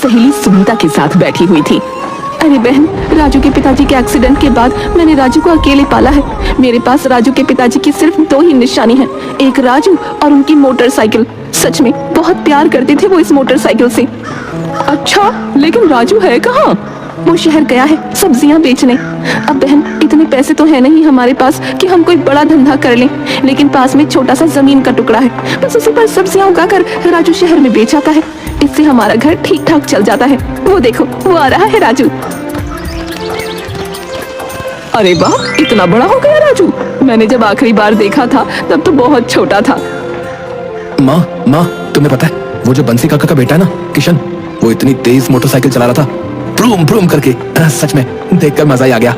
सहेली सुनीता के साथ बैठी हुई थी। अरे बहन, राजू के पिताजी के एक्सीडेंट के बाद मैंने राजू को अकेले पाला है। मेरे पास राजू के पिताजी की सिर्फ 2 ही निशानी है, एक राजू और उनकी मोटरसाइकिल। सच में बहुत प्यार करते थे वो इस मोटरसाइकिल से। अच्छा, लेकिन राजू है कहाँ? वो शहर गया है सब्जियां बेचने। अब बहन, इतने पैसे तो है नहीं हमारे पास कि हम कोई बड़ा धंधा कर लें, लेकिन पास में छोटा सा जमीन का टुकड़ा है, बस उसी पर सब्जियां उगाकर राजू शहर में बेच आता है। इससे हमारा घर ठीक ठाक चल जाता है। वो देखो, वो आ रहा है राजू। अरे वाह, इतना बड़ा हो गया राजू। मैंने जब आखिरी बार देखा था तब तो बहुत छोटा था। माँ, तुम्हें पता है वो जो बंसी काका का बेटा है ना, किशन, वो इतनी तेज मोटरसाइकिल चला रहा था, ब्रूम ब्रूम करके। सच में देखकर मजा ही आ गया।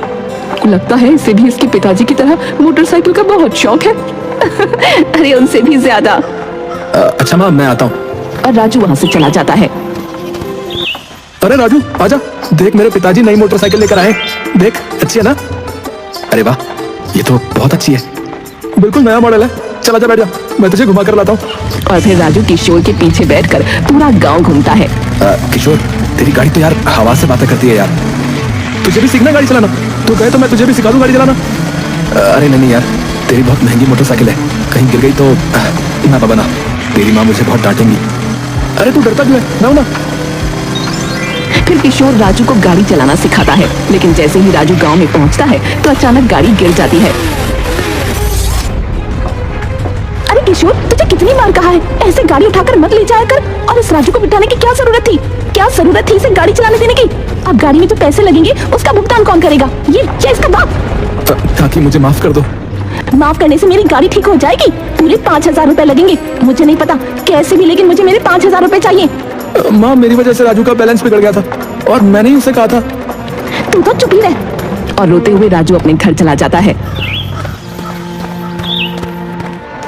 लगता है इसे भी इसके पिताजी की तरह मोटरसाइकिल का बहुत शौक है। अरे उनसे भी ज्यादा। अच्छा माँ, मैं आता हूँ। और राजू वहाँ से चला जाता है। अरे राजू, आजा, देख मेरे पिताजी नई मोटरसाइकिल लेकर आए। देख, अच्छी है ना? अरे वाह, ये तो बहुत अच्छी है, बिल्कुल नया मॉडल है। चल आजा, बैठ जा, मैं तुझे घुमा कर लाता हूँ। और फिर राजू किशोर के पीछे बैठकर पूरा गांव घूमता है। किशोर, तेरी गाड़ी तो यार हवा से बातें करती है यार। तुझे भी सीखना गाड़ी चलाना? तू कहे तो मैं तुझे भी सिखा दूं गाड़ी चलाना। अरे नहीं यार, तेरी बहुत महंगी मोटरसाइकिल है, कहीं गिर गई तो ना बाबा ना, तेरी माँ मुझे बहुत डांटेंगी। अरे तू डरता क्यों है? ना फिर किशोर राजू को गाड़ी चलाना सिखाता है, लेकिन जैसे ही राजू गांव में पहुंचता है तो अचानक गाड़ी गिर जाती है। अरे किशोर, तुझे कितनी बार कहा है ऐसे गाड़ी उठाकर मत ले जाया कर, और इस राजू को बिठाने की क्या जरूरत थी? क्या जरूरत थी इसे गाड़ी चलाने देने की? अब गाड़ी में जो पैसे लगेंगे उसका भुगतान कौन करेगा? ये इसका बाप। काकी, मुझे माफ कर दो। माफ करने से मेरी गाड़ी ठीक हो जाएगी? पूरे 5000 रुपए लगेंगे। मुझे नहीं पता कैसे भी, लेकिन मुझे मेरे 5000 रुपए चाहिए। माँ, मेरी वजह से राजू का बैलेंस बिगड़ गया था और मैंने ही उसे कहा था। तू तो चुप ही रह। और रोते हुए राजू अपने घर चला जाता है।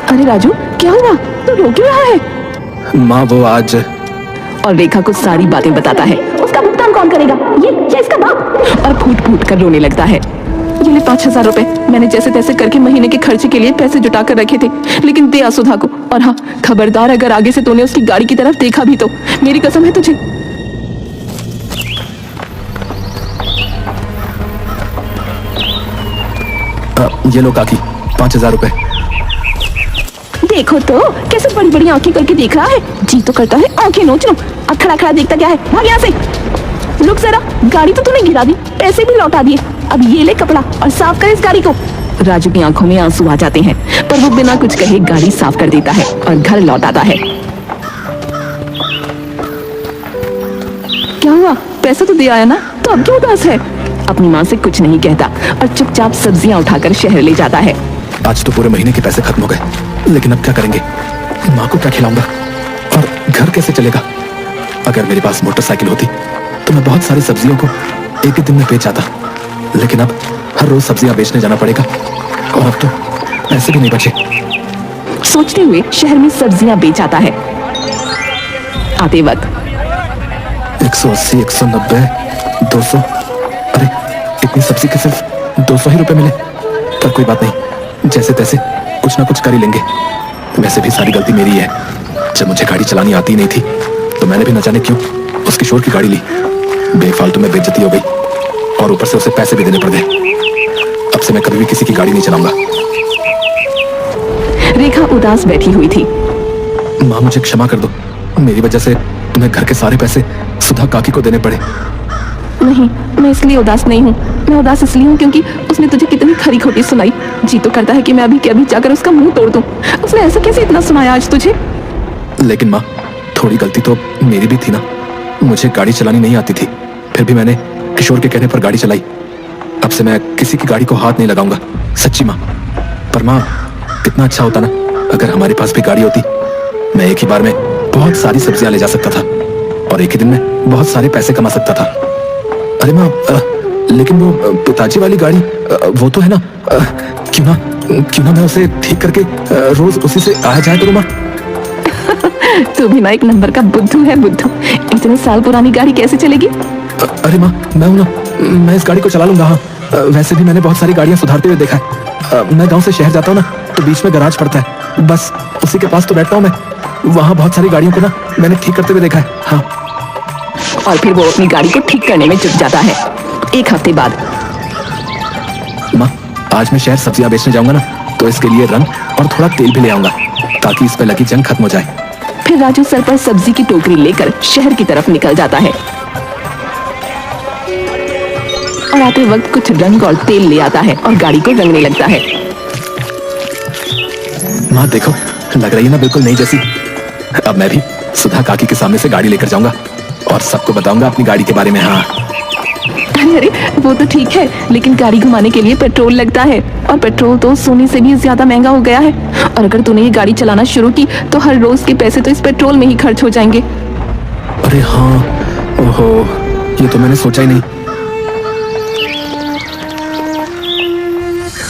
अरे राजू, क्या हुआ? तू रो क्यों रहा है? माँ, वो आज। और रेखा को सारी बातें बताता है। उसका भुगतान कौन करेगा? ये इसका बाप। और फूट फूट कर रोने लगता है। ये ले 5000 रुपए, मैंने जैसे तैसे करके महीने के खर्चे के लिए पैसे जुटा कर रखे थे, लेकिन दे सुधा को। और हाँ, खबरदार, अगर आगे से तूने उसकी गाड़ी की तरफ देखा भी तो मेरी कसम है तुझे। ये लो काकी, 5000 रुपए। देखो तो कैसे बड़ी बड़ी आंखें करके देख रहा है। जी तो करता है आंखें नोच लूं। अब खड़ा खड़ा देखता क्या है? भाग यहाँ से। रुक जरा, गाड़ी तो तूने गिरा दी, पैसे भी लौटा दिए, अब ये ले कपड़ा और साफ कर इस गाड़ी को। राजू की आंखों में आंसू आ जाते हैं, पर वो बिना कुछ कहे गाड़ी साफ कर देता है और घर लौट आता है। क्या हुआ? पैसा तो दे आया ना, तो अब क्यों उदास है? अपनी माँ से कुछ नहीं कहता और चुपचाप सब्जियां उठाकर शहर ले जाता है। आज तो पूरे महीने के पैसे खत्म हो गए, लेकिन अब क्या करेंगे? माँ को क्या खिलाऊंगा और घर कैसे चलेगा? अगर मेरे पास मोटरसाइकिल होती तो मैं बहुत सारी सब्जियों को एक ही दिन में बेच आता, लेकिन अब हर रोज सब्जियां बेचने जाना पड़ेगा और अब तो पैसे भी नहीं बचे। सोचते हुए शहर में सब्जियां बेच आता है। आते वक्त 180, 190, 200। अरे इतनी सब्जी के सिर्फ 200 ही रुपए मिले, पर कोई बात नहीं, जैसे तैसे कुछ ना कुछ कर ही लेंगे। वैसे भी सारी गलती मेरी है, जब मुझे गाड़ी चलानी आती नहीं थी तो मैंने भी न जाने क्यों उस किशोर की गाड़ी ली। बेफालतू में बेइज्जती हो गई और ऊपर से उसे पैसे भी देने पड़ गए। अब से मैं कभी भी किसी की गाड़ी नहीं चलाऊंगा। रेखा उदास बैठी हुई थी। माँ, मुझे क्षमा कर दो, मेरी वजह से तुम्हें घर के सारे पैसे सुधा काकी को देने पड़े। नहीं, मैं इसलिए उदास नहीं हूँ। मैं उदास इसलिए हूँ क्योंकि उसने तुझे कितनी खरी खोटी सुनाई। जी तो करता है कि मैं अभी के अभी जाकर उसका मुंह तोड़ दूं। उसने ऐसा कैसे इतना सुनाया आज तुझे? लेकिन माँ, थोड़ी गलती तो मेरी भी थी ना। मुझे गाड़ी चलानी नहीं आती थी, फिर भी मैंने किशोर के कहने पर गाड़ी चलाई। अब से मैं किसी की गाड़ी को हाथ नहीं लगाऊंगा, सच्ची माँ। पर माँ, कितना अच्छा होता ना अगर हमारे पास भी गाड़ी होती। मैं एक ही बार में बहुत सारी सब्जियां ले जा सकता था और एक ही दिन में बहुत सारे पैसे कमा सकता था। अरे माँ, लेकिन वो पिताजी वाली गाड़ी वो तो है ना, क्यों ना मैं उसे ठीक करके रोज उसी से आया जाया करूँ माँ। तू भी ना एक नंबर का बुद्धू है, बुद्धू। इतने साल पुरानी गाड़ी कैसे चलेगी? अरे माँ, मैं हूँ ना, मैं इस गाड़ी को चला लूंगा। हाँ, वैसे भी मैंने बहुत सारी गाड़ियां सुधारते हुए देखा है। मैं गांव से शहर जाता हूँ ना, तो बीच में गराज पड़ता है, बस उसी के पास तो बैठता हूँ मैं। वहाँ बहुत सारी गाड़ियों को ना मैंने ठीक करते हुए देखा है। हाँ। और फिर वो अपनी गाड़ी को ठीक करने में जुट जाता है। एक हफ्ते बाद माँ, आज मैं शहर सब्जियां बेचने जाऊंगा ना, तो इसके लिए रंग और थोड़ा तेल भी ले आऊंगा ताकि इस पे लगी जंग खत्म हो जाए। फिर राजू सर पर सब्जी की टोकरी लेकर शहर की तरफ निकल जाता है और आते वक्त कुछ रंग और तेल ले आता है और गाड़ी को रंगने लगता है। माँ देखो, लग रही है ना बिल्कुल नई जैसी। अब मैं भी सुधा काकी के सामने से गाड़ी लेकर जाऊंगा और सबको बताऊंगा अपनी गाड़ी के बारे में। हाँ अरे वो तो ठीक है, लेकिन गाड़ी घुमाने के लिए पेट्रोल लगता है और पेट्रोल तो सोने से भी ज्यादा महंगा हो गया है। और अगर तूने ये गाड़ी चलाना शुरू की तो हर रोज के पैसे तो इस पेट्रोल में ही खर्च हो जाएंगे। अरे हाँ, ओहो, ये तो मैंने सोचा ही नहीं।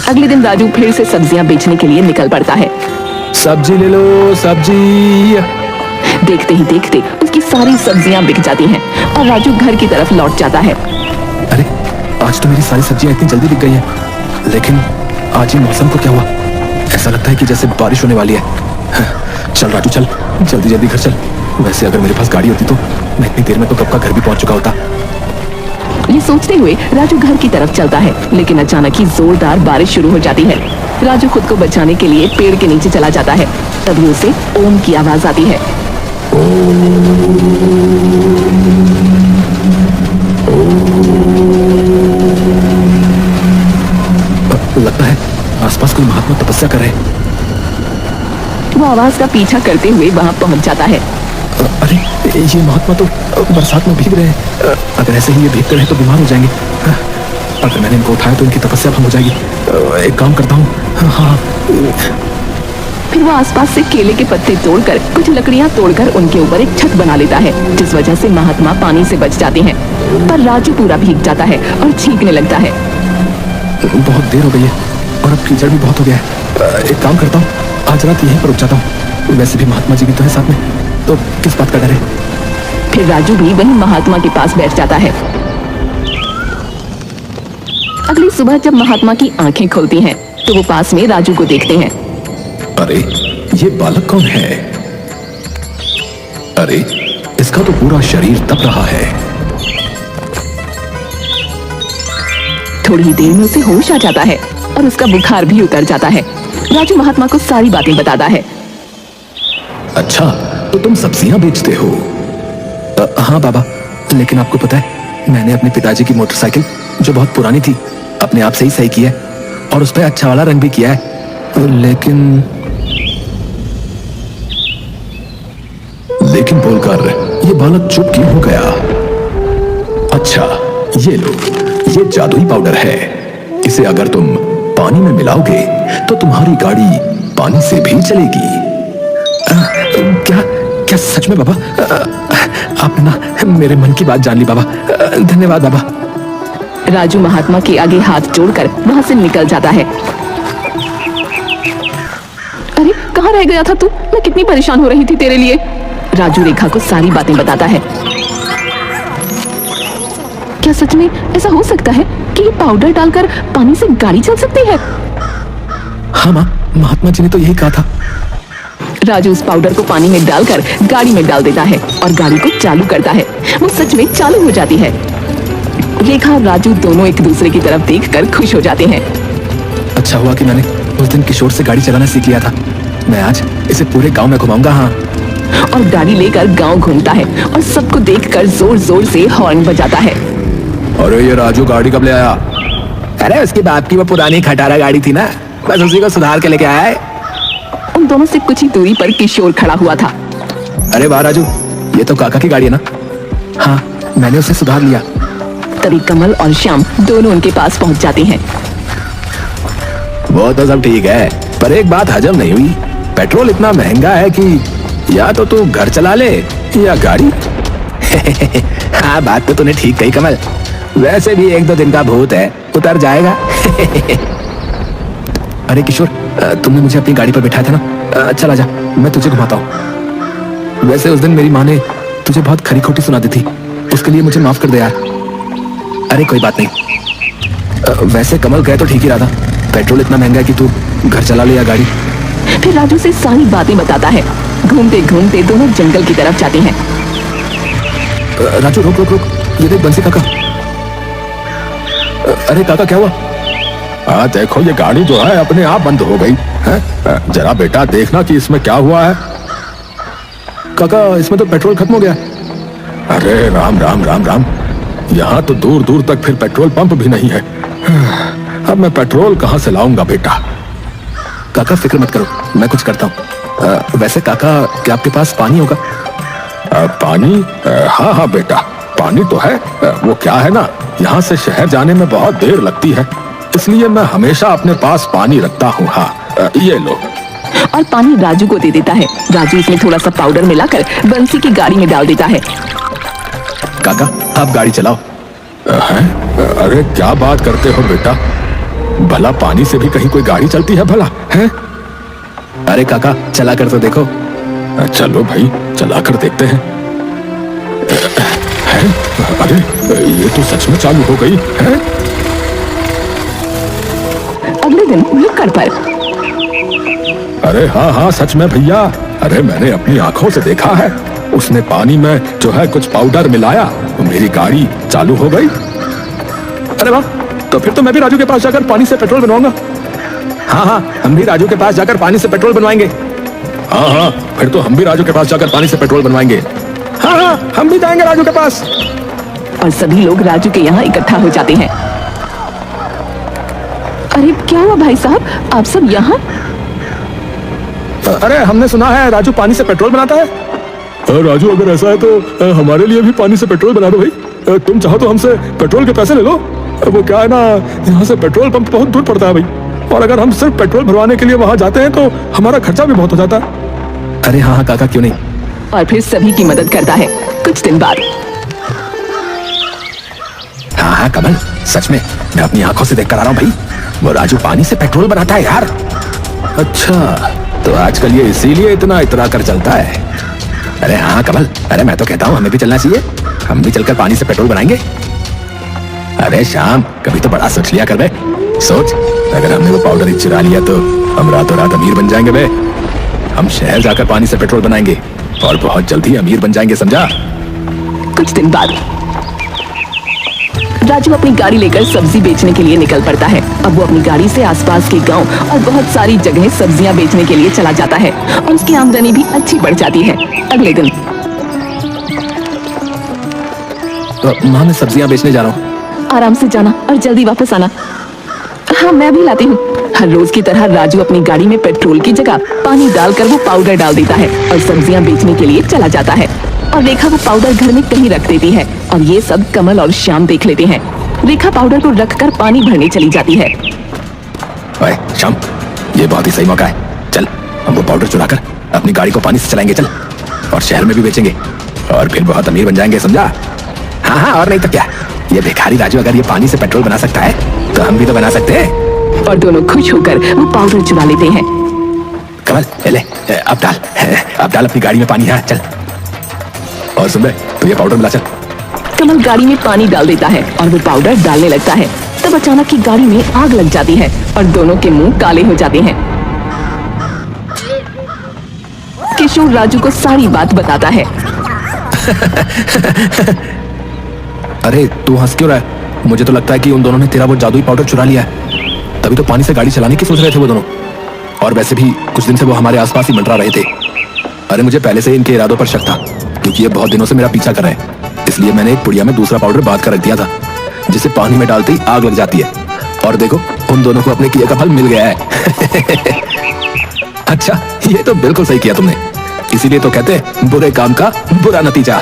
अगले दिन राजू फिर से सब्जियां बेचने के लिए निकल पड़ता है। सब्जी ले लो, सब्जी। देखते ही देखते उसकी सारी सब्जियां बिक जाती हैं और राजू घर की तरफ लौट जाता है। अरे आज तो मेरी सारी सब्जियां इतनी जल्दी बिक गई हैं, लेकिन आज ये मौसम को क्या हुआ? ऐसा लगता है कि जैसे बारिश होने वाली है। चल राजू चल, जल्दी जल्दी घर चल। वैसे अगर मेरे पास गाड़ी होती तो मैं इतनी देर में तो कब का घर भी पहुंच चुका होता। ये सोचते हुए राजू घर की तरफ चलता है, लेकिन अचानक ही जोरदार बारिश शुरू हो जाती है। राजू खुद को बचाने के लिए पेड़ के नीचे चला जाता है। तभी उसे ओम की आवाज आती है। लगता है आसपास कोई महात्मा तपस्या कर रहे हैं। वो आवाज का पीछा करते हुए वहां पहुंच जाता है। अरे ये महात्मा तो बरसात में भीग रहे हैं। अगर ऐसे ही ये भीगते रहे तो बीमार हो जाएंगे। अगर मैंने इनको उठाया तो इनकी तपस्या भंग हो जाएगी। एक काम करता हूँ। हाँ। फिर वो आसपास से केले के पत्ते तोड़कर कुछ लकड़ियां तोड़कर उनके ऊपर एक छत बना लेता है, जिस वजह से महात्मा पानी से बच जाते हैं। पर राजू पूरा भीग जाता है और छींकने लगता है। बहुत देर हो गई है और अब कीचड़ भी बहुत हो गया है। एक काम करता हूँ, आज रात यहीं पर रुक जाता हूँ। वैसे भी महात्मा जी भी तो है साथ में, तो किस बात का डर है। फिर राजू भी वहीं महात्मा के पास बैठ जाता है। अगली सुबह जब महात्मा की आंखें खुलती हैं, तो वो पास में राजू को देखते हैं। अरे ये बालक कौन है? अरे इसका तो पूरा शरीर तप रहा है। थोड़ी ही देर में उसे होश आ जाता है और उसका बुखार भी उतर जाता है। राजू महात्मा को सारी बातें बताता है। अच्छा, तो तुम सब्जियां बेचते हो? हाँ बाबा, लेकिन आपको पता है मैंने अपने पिताजी की मोटरसाइकिल जो बहुत पुरानी थी अपने आप से ही सही किया है और उस पर अच्छा वाला रंग भी किया है। लेकिन बोलकर ये बालक चुप क्यों हो गया? अच्छा, ये लो, ये जादुई पाउडर है। इसे अगर तुम पानी में मिलाओगे तो तुम्हारी गाड़ी पानी से भी चलेगी। क्या क्या सच में बाबा? आपने ना मेरे मन की बात जान ली बाबा। धन्यवाद बाबा। राजू महात्मा के आगे हाथ जोड़कर वहां से निकल जाता है। अरे कहाँ रह गया था तू? मैं कितनी परेशान हो रही थी तेरे लिए। राजू रेखा को सारी बातें बताता है। क्या सच में ऐसा हो सकता है कि ये पाउडर डालकर पानी से गाड़ी चल सकती है? हाँ माँ, महात्मा जी ने तो यही कहा था। राजू उस पाउडर को पानी में डालकर गाड़ी में डाल देता है और गाड़ी को चालू करता है। वो सच में चालू हो जाती है। रेखा और राजू दोनों एक दूसरे की तरफ देखकर खुश हो जाते हैं। अच्छा हुआ कि मैंने उस दिन किशोर से गाड़ी चलाना सीख लिया था। मैं आज इसे पूरे गांव में घुमाऊंगा। हाँ। और गाड़ी लेकर गांव घूमता है और सबको देखकर जोर जोर से हॉर्न बजाता है। अरे ये राजू गाड़ी कब ले आया? अरे उसकी बाप की वो पुरानी खटारा गाड़ी थी ना, बस उसी को सुधार के लेके आया है। उन दोनों से कुछ ही दूरी पर किशोर खड़ा हुआ था। अरे वाह राजू, ये तो काका की गाड़ी है ना? हाँ, मैंने उसे सुधार लिया। तभी कमल और श्याम दोनों उनके पास पहुंच जाते हैं। वो तो सब ठीक है, पर एक बात हजम नहीं हुई। पेट्रोल इतना महंगा है कि या तो तू घर चला ले या गाड़ी। हाँ, बात तो तूने ठीक कही कमल। वैसे भी 1-2 दिन का भूत है, उतर जाएगा। अरे किशोर, तुमने मुझे अपनी गाड़ी पर बैठाया था ना? चल आजा, मैं तुझे घुमाता हूँ। वैसे उस दिन मेरी माँ ने तुझे बहुत खरी खोटी सुना दी थी, उसके लिए मुझे माफ कर दे यार। अरे कोई बात नहीं। वैसे कमल कह तो ठीक ही रहा था, पेट्रोल इतना महंगा है कि तू घर चला ले या गाड़ी। फिर राजू से सारी बातें बताता है। घूमते घूमते दोनों जंगल की तरफ जाते हैं। राजू रुक रुक रुक, ये देख बंसी काका। अरे काका क्या हुआ? हाँ देखो, ये गाड़ी जो है अपने आप बंद हो गई है। जरा बेटा देखना कि इसमें क्या हुआ है। काका इसमें तो पेट्रोल खत्म हो गया। अरे राम राम राम राम, यहाँ तो दूर दूर तक फिर पेट्रोल पंप भी नहीं है। अब मैं पेट्रोल कहाँ से लाऊंगा बेटा? काका फिक्र मत करो, मैं कुछ करता हूँ। वैसे काका क्या आपके पास पानी होगा? पानी? हाँ हाँ बेटा, पानी तो है। वो क्या है ना, यहाँ से शहर जाने में बहुत देर लगती है, इसलिए मैं हमेशा अपने पास पानी रखता हूँ। हाँ ये लो। और पानी राजू को दे देता है। राजू इसमें थोड़ा सा पाउडर मिलाकर बंसी की गाड़ी में डाल देता है। काका आप गाड़ी चलाओ। अरे क्या बात करते हो बेटा, भला पानी से भी कहीं कोई गाड़ी चलती है भला? है? अरे काका चला कर तो देखो। चलो भाई चला कर देखते हैं। अरे ये तो सच में चालू हो गई है। अगले दिन नुक्कड़ पर। अरे हाँ हाँ सच में भैया, अरे मैंने अपनी आंखों से देखा है। उसने पानी में जो है कुछ पाउडर मिलाया तो मेरी गाड़ी चालू हो गई। अरे वाह, तो फिर तो मैं भी राजू के पास जाकर पानी से पेट्रोल बनवाऊंगा। हाँ हाँ हम भी राजू के पास जाकर पानी से पेट्रोल बनवाएंगे। हाँ हाँ फिर तो हम भी राजू के पास जाकर पानी से पेट्रोल बनवाएंगे। हाँ हाँ हम भी जाएंगे राजू के पास। और सभी लोग राजू के यहाँ इकट्ठा हो जाते हैं। अरे क्या हुआ भाई साहब, आप सब यहाँ? अरे हमने सुना है राजू पानी से पेट्रोल बनाता है। राजू अगर ऐसा है तो हमारे लिए भी पानी से पेट्रोल बना दो भाई। तुम चाहो तो हमसे पेट्रोल के पैसे ले लो। वो क्या है ना, यहाँ से पेट्रोल पंप बहुत दूर पड़ता है भाई, और अगर हम सिर्फ पेट्रोल भरवाने के लिए वहां जाते हैं तो हमारा खर्चा भी बहुत हो जाता है। अरे हाँ हाँ काका क्यों नहीं। और फिर सभी की मदद करता है। कुछ दिन बाद। हाँ हाँ कमल, सच में मैं अपनी आंखों से देख कर आ रहा हूँ भाई, वो राजू पानी से पेट्रोल बनाता है यार। अच्छा तो आजकल ये इसीलिए इतना इतरा कर चलता है। अरे हाँ कमल, अरे मैं तो कहता हूँ हमें भी चलना चाहिए, हम भी चलकर पानी से पेट्रोल बनाएंगे। अरे शाम कभी तो बड़ा सोच लिया कर बे। सोच अगर हमने वो पाउडर चुरा लिया तो हम रातों रात अमीर बन जाएंगे बे। हम शहर जाकर पानी से पेट्रोल बनाएंगे और बहुत जल्दी अमीर बन जाएंगे, समझा? कुछ दिन बाद राजू अपनी गाड़ी लेकर सब्जी बेचने के लिए निकल पड़ता है। अब वो अपनी गाड़ी से आसपास के गांव और बहुत सारी जगह सब्जियां बेचने के लिए चला जाता है और उसकी आमदनी भी अच्छी बढ़ जाती है। अगले दिन। माँ मैं सब्जियां बेचने जा रहा हूँ। आराम से जाना और जल्दी वापस आना। हाँ मैं भी लाती हूँ। हर रोज की तरह राजू अपनी गाड़ी में पेट्रोल की जगह पानी डालकर वो पाउडर डाल देता है और सब्जियां बेचने के लिए चला जाता है। और रेखा वो पाउडर घर में कहीं रख देती है और ये सब कमल और श्याम देख लेते हैं। रेखा पाउडर को रखकर पानी भरने चली जाती है। ओए श्याम, ये बहुत ही सही मौका है, चल हम वो पाउडर चुराकर अपनी गाड़ी को पानी से चलाएंगे, चल, और शहर में भी बेचेंगे और फिर बहुत अमीर बन जाएंगे, समझा? हाँ हाँ और नहीं तो क्या, ये भिखारी राजू अगर ये पानी से पेट्रोल बना सकता है तो हम भी तो बना सकते हैं। और दोनों खुश होकर वो पाउडर चुरा लेते हैं। कमल ले अब डाल अपनी गाड़ी में पानी। हाँ चल, और सुन ले तो ये पाउडर मिला, चल। कमल गाड़ी में पानी डाल देता है और वो पाउडर डालने लगता है। तब अचानक की गाड़ी में आग लग जाती है और दोनों के मुंह काले हो जाते हैं। किशोर राजू को सारी बात बताता है। अरे तू हंस क्यों रहा है? मुझे तो लगता है कि उन दोनों ने तेरा वो जादुई पाउडर चुरा लिया है, तभी तो पानी से गाड़ी चलाने की सोच रहे थे वो दोनों। और वैसे भी कुछ दिन से वो हमारे आसपास ही मंडरा रहे थे। अरे मुझे पहले से इनके इरादों पर शक था, क्योंकि ये बहुत दिनों से मेरा पीछा कर रहे हैं, इसलिए मैंने एक पुड़िया में दूसरा पाउडर बांध कर रख दिया था, जिसे पानी में डालते ही आग लग जाती है। और देखो उन दोनों को अपने किए का फल मिल गया है। अच्छा ये तो बिल्कुल सही किया तुमने, इसीलिए तो कहते हैं बुरे काम का बुरा नतीजा।